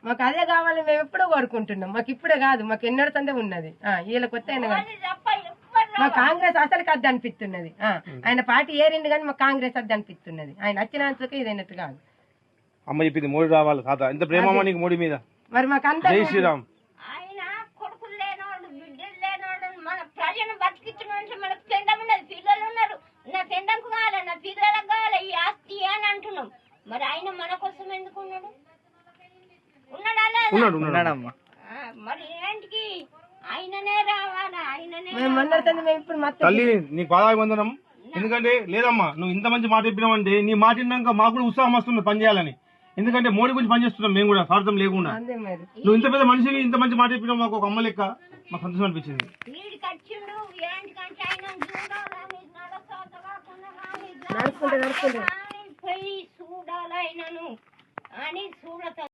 మాకు అదే కావాలి, మేము ఎప్పుడో కోరుకుంటున్నాం. మాకు ఇప్పుడే కాదు, మాకు ఎన్నడూ సందే ఉన్నది. వీళ్ళకి కొత్త మా కాంగ్రెస్ అసలుకి అద్దు అనిపిస్తున్నది. ఆయన పార్టీ ఏరింది కానీ మాకు కాంగ్రెస్ అద్దు అనిపిస్తున్నది. ఆయన వచ్చినందుకు ఇదైనట్టు కాదు. అమ్మ చెప్పింది మోడీ రావాలి తాత, ఎంత ప్రేమ నీకు మోడీ మీద. మరి మాకు అంత జై శ్రీరామ్. ఆయన కొడుకులు లేనోడు, బిడ్డలు లేనోడు, మన ప్రజలను బతికించడం మనకు పెండం ఉన్నది, పిల్లలు ఉన్నారు. నా పెండంకు కావాలి, నా పిల్లలకు కావాలి ఈ ఆస్తి అని అంటున్నాం. మరి ఆయన మన కోసం ఎందుకు ఉన్నాడు? ఉన్నాడమ్మా. మరి ఏంటికి ఆయననే రావాలా? ఆయననే తల్లి నీకు పాదాభివందనం. ఎందుకంటే లేదమ్మా, నువ్వు ఇంత మంచి మాట చెప్పినావంటే నీ మాట విన్నాక మాకు కూడా ఉత్సాహం వస్తుంది పని చేయాలని. ఎందుకంటే మోడీ గురించి పనిచేస్తున్నాం మేము కూడా, స్వార్థం లేకుండా. నువ్వు ఇంత పెద్ద మనిషివి, ఇంత మంచి మాట చెప్పినావు, మాకు ఒక అమ్మ లెక్క మాకు సంతోషం అనిపించింది. పోయి చూడాలి ఆయనను అని చూడతా.